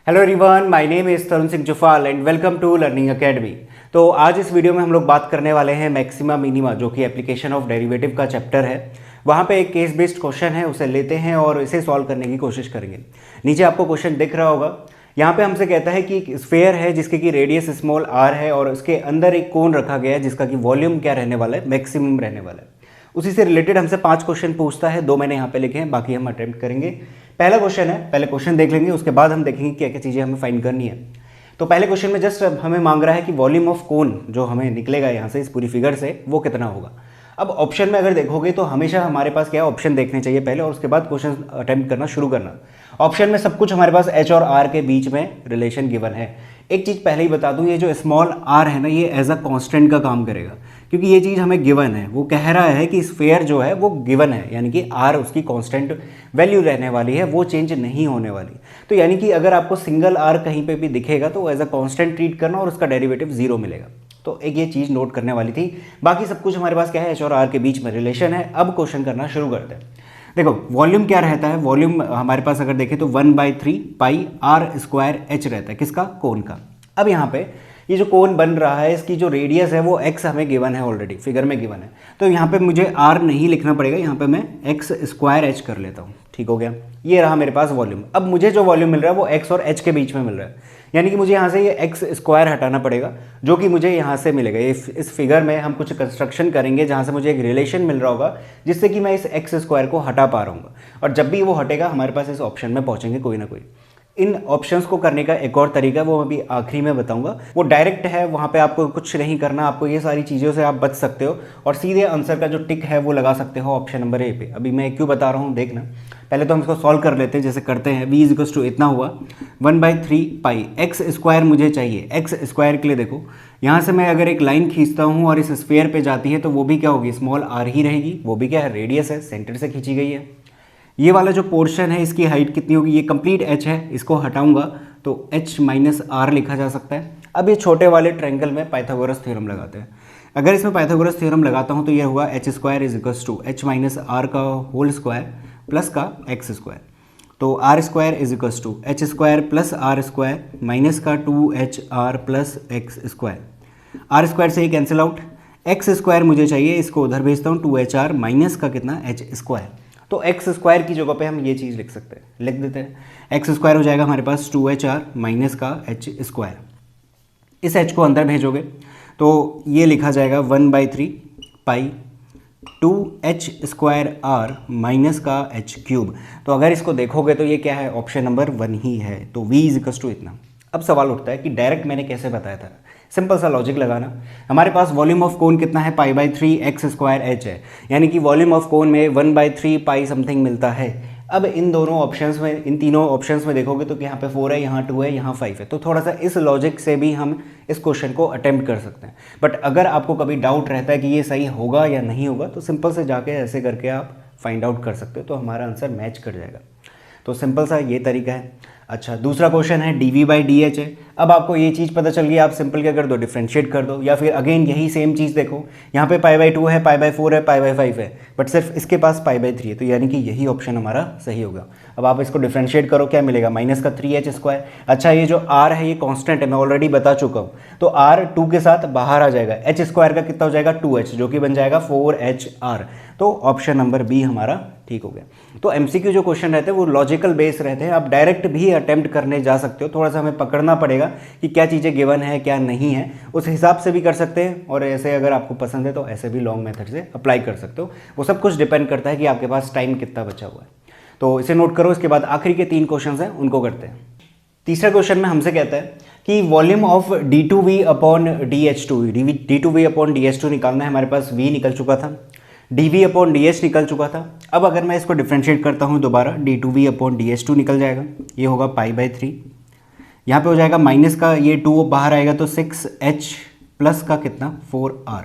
Hello everyone, my name is Tarun Singh Jufal and welcome to learning academy. तो आज इस video में हम लोग बात करने वाले हैं मैक्सिमा मिनिमा, जो कि एप्लीकेशन ऑफ डेरिवेटिव का चैप्टर है। वहाँ पे एक केस बेस्ड क्वेश्चन है, उसे लेते हैं और इसे सॉल्व करने की कोशिश करेंगे। नीचे आपको क्वेश्चन दिख रहा होगा। यहाँ पे हमसे कहता है कि एक स्फेयर है जिसके की रेडियस स्मॉल आर है और उसके अंदर एक कोन रखा गया है जिसका कि वॉल्यूम क्या रहने वाला है, मैक्सिमम रहने वाला है। उसी से रिलेटेड हमसे 5 क्वेश्चन पूछता है, 2 मैंने यहाँ पे लिखे हैं, बाकी हम अटेम्प्ट करेंगे। पहला क्वेश्चन है, पहले क्वेश्चन देख लेंगे, उसके बाद हम देखेंगे क्या क्या चीज़ें हमें फाइंड करनी है। तो पहले क्वेश्चन में जस्ट हमें मांग रहा है कि वॉल्यूम ऑफ कोन जो हमें निकलेगा यहाँ से इस पूरी फिगर से वो कितना होगा। अब ऑप्शन में अगर देखोगे तो हमेशा हमारे पास क्या ऑप्शन देखने चाहिए पहले और उसके बाद क्वेश्चन अटेम्प्ट करना शुरू करना। ऑप्शन में सब कुछ हमारे पास एच और आर के बीच में रिलेशन गिवन है। एक चीज़ पहले ही बता दूं, ये जो स्मॉल आर है ना, ये एज अ कांस्टेंट का काम करेगा क्योंकि ये चीज़ हमें गिवन है। वो कह रहा है कि स्फेयर जो है वो गिवन है, यानी कि आर उसकी कांस्टेंट वैल्यू रहने वाली है, वो चेंज नहीं होने वाली। तो यानी कि अगर आपको सिंगल आर कहीं पे भी दिखेगा तो एज अ कांस्टेंट ट्रीट करना और उसका डेरिवेटिव 0 मिलेगा। तो एक ये चीज़ नोट करने वाली थी। बाकी सब कुछ हमारे पास क्या है, एच और आर के बीच में रिलेशन है। अब क्वेश्चन करना शुरू करते हैं। देखो वॉल्यूम क्या रहता है, वॉल्यूम हमारे पास अगर देखें तो 1/3 पाई आर स्क्वायर एच रहता है, किसका, कोन का। अब यहाँ पे ये जो कोन बन रहा है इसकी जो रेडियस है वो x हमें गिवन है, ऑलरेडी फिगर में गिवन है। तो यहाँ पे मुझे r नहीं लिखना पड़ेगा, यहाँ पे मैं x स्क्वायर h कर लेता हूँ। ठीक हो गया, ये रहा मेरे पास वॉल्यूम। अब मुझे जो वॉल्यूम मिल रहा है वो x और h के बीच में मिल रहा है, यानी कि मुझे यहाँ से ये x स्क्वायर हटाना पड़ेगा जो कि मुझे यहाँ से मिलेगा। इस फिगर में हम कुछ कंस्ट्रक्शन करेंगे जहाँ से मुझे एक रिलेशन मिल रहा होगा जिससे कि मैं इस x स्क्वायर को हटा पा रहा हूँ। और जब भी वो हटेगा हमारे पास इस ऑप्शन में पहुँचेंगे कोई ना कोई। इन ऑप्शंस को करने का एक और तरीका वो अभी आखिरी में बताऊंगा, वो डायरेक्ट है, वहाँ पे आपको कुछ नहीं करना, आपको ये सारी चीज़ों से आप बच सकते हो और सीधे आंसर का जो टिक है वो लगा सकते हो ऑप्शन नंबर ए पे। अभी मैं क्यों बता रहा हूँ देखना। पहले तो हम इसको सॉल्व कर लेते हैं, जैसे करते हैं। v इक्वल्स टू इतना हुआ 1/3 पाई एक्स स्क्वायर मुझे चाहिए। एक्स स्क्वायर के लिए देखो यहाँ से मैं अगर एक लाइन खींचता हूँ और इस स्फेयर पे जाती है तो वो भी क्या होगी, स्मॉल आर ही रहेगी। वो भी क्या है, रेडियस है, सेंटर से खींची गई है। ये वाला जो पोर्शन है इसकी हाइट कितनी होगी, ये कंप्लीट h है, इसको हटाऊंगा तो h माइनस आर लिखा जा सकता है। अब ये छोटे वाले ट्रायंगल में पाइथागोरस थ्योरम लगाते हैं। अगर इसमें पाइथागोरस थ्योरम लगाता हूँ तो ये होगा H square is equals to H minus R का होल स्क्वायर प्लस का एक्स स्क्वायर। तो R square is equals to H square plus R square minus का 2HR plus x square. R square से ही कैंसिल आउट, एक्स स्क्वायर मुझे चाहिए, इसको उधर भेजता हूँ 2HR माइनस का कितना, एच स्क्वायर। तो एक्स स्क्वायर की जगह पे हम ये चीज़ लिख सकते हैं, लिख देते हैं। एक्स स्क्वायर हो जाएगा हमारे पास 2HR माइनस का एच स्क्वायर। इस एच को अंदर भेजोगे तो ये लिखा जाएगा 1/3 पाई 2h स्क्वायर आर माइनस का एच क्यूब। तो अगर इसको देखोगे तो ये क्या है, ऑप्शन नंबर 1 ही है। तो v इज इक्वल टू इतना। अब सवाल उठता है कि डायरेक्ट मैंने कैसे बताया था। सिंपल सा लॉजिक लगाना। हमारे पास वॉल्यूम ऑफ कोन कितना है, पाई/3 एक्स स्क्वायर एच है, यानी कि वॉल्यूम ऑफ कोन में 1/3 पाई समथिंग मिलता है। अब इन दोनों ऑप्शंस में, इन तीनों ऑप्शंस में देखोगे तो यहाँ पे 4 है, यहाँ 2 है, यहाँ 5 है। तो थोड़ा सा इस लॉजिक से भी हम इस क्वेश्चन को अटेम्प्ट कर सकते हैं। बट अगर आपको कभी डाउट रहता है कि ये सही होगा या नहीं होगा तो सिंपल से जाके ऐसे करके आप फाइंड आउट कर सकते हो, तो हमारा आंसर मैच कर जाएगा। तो सिंपल सा ये तरीका है। अच्छा, दूसरा क्वेश्चन है dv/dh है। अब आपको ये चीज़ पता चल गई, आप सिंपल क्या कर दो, डिफ्रेंशिएट कर दो, या फिर अगेन यही सेम चीज़ देखो, यहाँ पे पाई/2 है, पाई/4 है, पाई/5 है, बट सिर्फ इसके पास पाई/3 है, तो यानी कि यही ऑप्शन हमारा सही होगा। अब आप इसको डिफ्रेंशिएट करो, क्या मिलेगा, माइनस का 3h स्क्वायर। अच्छा, ये जो r है ये कॉन्स्टेंट है, मैं ऑलरेडी बता चुका हूँ, तो r 2 के साथ बाहर आ जाएगा। h स्क्वायर का कितना हो जाएगा, 2h, जो कि बन जाएगा 4HR। तो ऑप्शन नंबर बी हमारा ठीक हो गया। तो एमसीक्यू जो क्वेश्चन रहते हैं वो लॉजिकल बेस रहते हैं, आप डायरेक्ट भी अटेम्प्ट करने जा सकते हो। थोड़ा सा हमें पकड़ना पड़ेगा कि क्या चीज़ें गिवन है क्या नहीं है, उस हिसाब से भी कर सकते हैं। और ऐसे अगर आपको पसंद है तो ऐसे भी लॉन्ग मेथड से अप्लाई कर सकते हो। वो सब कुछ डिपेंड करता है कि आपके पास टाइम कितना बचा हुआ है। तो इसे नोट करो। इसके बाद आखिरी के 3 क्वेश्चन हैं, उनको करते हैं। तीसरा क्वेश्चन में हमसे कहता है कि volume of d2v upon dh2, d2v upon dh2 निकालना है। हमारे पास v निकल चुका था, dv अपॉन dh निकल चुका था। अब अगर मैं इसको डिफ्रेंशिएट करता हूँ दोबारा, d2v अपॉन dh2 निकल जाएगा, ये होगा पाई/3। यहाँ पे हो जाएगा माइनस का ये 2 बाहर आएगा तो 6h प्लस का कितना, 4r।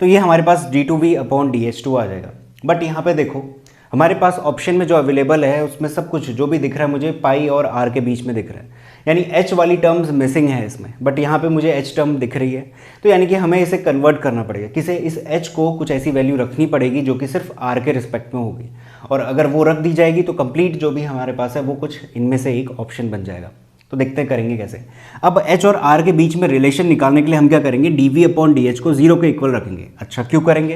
तो ये हमारे पास d2v अपॉन dh2 आ जाएगा। बट यहाँ पे देखो हमारे पास ऑप्शन में जो अवेलेबल है उसमें सब कुछ जो भी दिख रहा है मुझे पाई और आर के बीच में दिख रहा है, यानी h वाली टर्म्स मिसिंग है इसमें, बट यहाँ पे मुझे h टर्म दिख रही है। तो यानी कि हमें इसे कन्वर्ट करना पड़ेगा, किसे, इस h को कुछ ऐसी वैल्यू रखनी पड़ेगी जो कि सिर्फ r के रिस्पेक्ट में होगी, और अगर वो रख दी जाएगी तो कंप्लीट जो भी हमारे पास है वो कुछ इनमें से एक ऑप्शन बन जाएगा। तो देखते हैं करेंगे कैसे। अब h और r के बीच में रिलेशन निकालने के लिए हम क्या करेंगे, dv/dh को 0 के इक्वल रखेंगे। अच्छा क्यों करेंगे,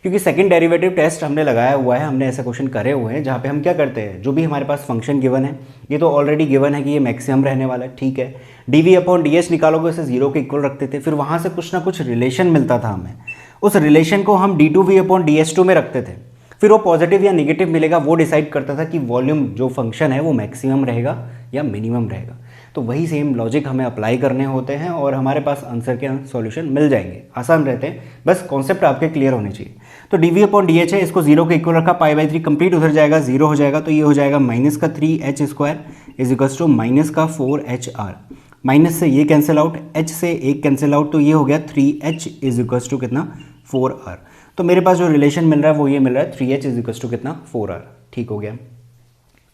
क्योंकि सेकंड डेरिवेटिव टेस्ट हमने लगाया हुआ है, हमने ऐसे क्वेश्चन करे हुए हैं जहाँ पे हम क्या करते हैं, जो भी हमारे पास फंक्शन गिवन है, ये तो ऑलरेडी गिवन है कि ये मैक्सिमम रहने वाला है, ठीक है। dv/dh निकालोगे उसे 0 के इक्वल रखते थे, फिर वहाँ से कुछ ना कुछ रिलेशन मिलता था हमें, उस रिलेशन को हम d2v/dh2 में रखते थे, फिर वो पॉजिटिव या नेगेटिव मिलेगा वो डिसाइड करता था कि वॉल्यूम जो फंक्शन है वो मैक्सिमम रहेगा या मिनिमम रहेगा। तो वही सेम लॉजिक हमें अप्लाई करने होते हैं और हमारे पास आंसर के सॉल्यूशन मिल जाएंगे, आसान रहते हैं, बस कॉन्सेप्ट आपके क्लियर होने चाहिए। तो dv/dh है, इसको 0 के इक्वल रखा, π/3 कंप्लीट उधर जाएगा, 0 हो जाएगा, तो ये हो जाएगा -3h² is equals to -4hr, minus से ये कैंसिल आउट, h से एक कैंसिल आउट, तो ये हो गया 3h इज इक्वल्स टू कितना 4r। तो मेरे पास जो रिलेशन मिल रहा है वो ये मिल रहा है 3h इज इक्वल्स टू कितना 4r, ठीक हो गया।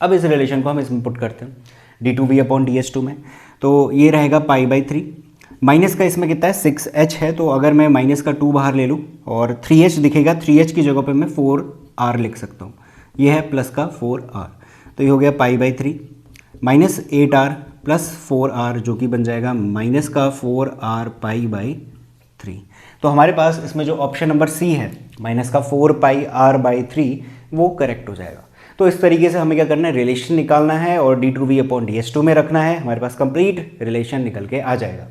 अब इस रिलेशन को हम इसमें पुट करते हैं d2v/dh2 में, तो ये रहेगा π/3, माइनस का इसमें कितना है 6h है, तो अगर मैं माइनस का 2 बाहर ले लूँ और 3h दिखेगा, 3h की जगह पे मैं 4r लिख सकता हूँ, ये है प्लस का 4r, तो ये हो गया π/3 माइनस 8r प्लस 4r जो कि बन जाएगा माइनस का 4r π/3। तो हमारे पास इसमें जो ऑप्शन नंबर सी है माइनस का 4πr/3 वो करेक्ट हो जाएगा। तो इस तरीके से हमें क्या करना है, रिलेशन निकालना है और d2v/dh2 में रखना है, हमारे पास कंप्लीट रिलेशन निकल के आ जाएगा।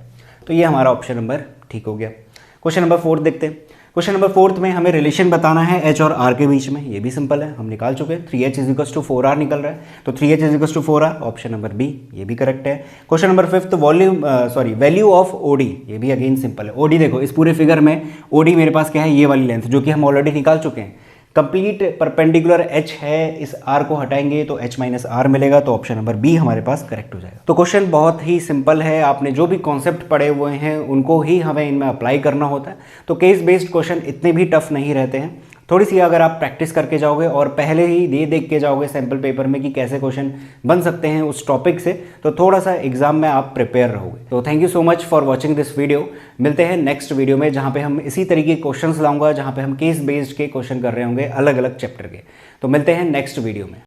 तो ये हमारा ऑप्शन नंबर ठीक हो गया। क्वेश्चन नंबर 4 देखते हैं। क्वेश्चन नंबर 4 में हमें रिलेशन बताना है h और r के बीच में, ये भी सिंपल है, हम निकाल चुके हैं, 3h is equals to 4r निकल रहा है, तो 3h is equals to 4r, option number B ये भी करेक्ट है। Question number 5 value of OD, ये भी अगेन सिंपल है। OD देखो इस पूरे फिगर में OD मेरे पास क्या है, ये वाली लेंथ जो कि हम ऑलरेडी निकाल चुके हैं, कंप्लीट परपेंडिकुलर h है, इस r को हटाएंगे तो h माइनस r मिलेगा, तो ऑप्शन नंबर बी हमारे पास करेक्ट हो जाएगा। तो क्वेश्चन बहुत ही सिंपल है, आपने जो भी कॉन्सेप्ट पढ़े हुए हैं उनको ही हमें इनमें अप्लाई करना होता है। तो केस बेस्ड क्वेश्चन इतने भी टफ नहीं रहते हैं, थोड़ी सी अगर आप प्रैक्टिस करके जाओगे और पहले ही देख के जाओगे सैम्पल पेपर में कि कैसे क्वेश्चन बन सकते हैं उस टॉपिक से, तो थोड़ा सा एग्जाम में आप प्रिपेयर रहोगे। तो thank you so much for watching this video. मिलते हैं नेक्स्ट वीडियो में जहाँ पे हम इसी तरीके के क्वेश्चंस लाऊंगा, जहाँ पे हम केस बेस्ड के क्वेश्चन कर रहे होंगे अलग अलग चैप्टर के। तो मिलते हैं नेक्स्ट वीडियो में।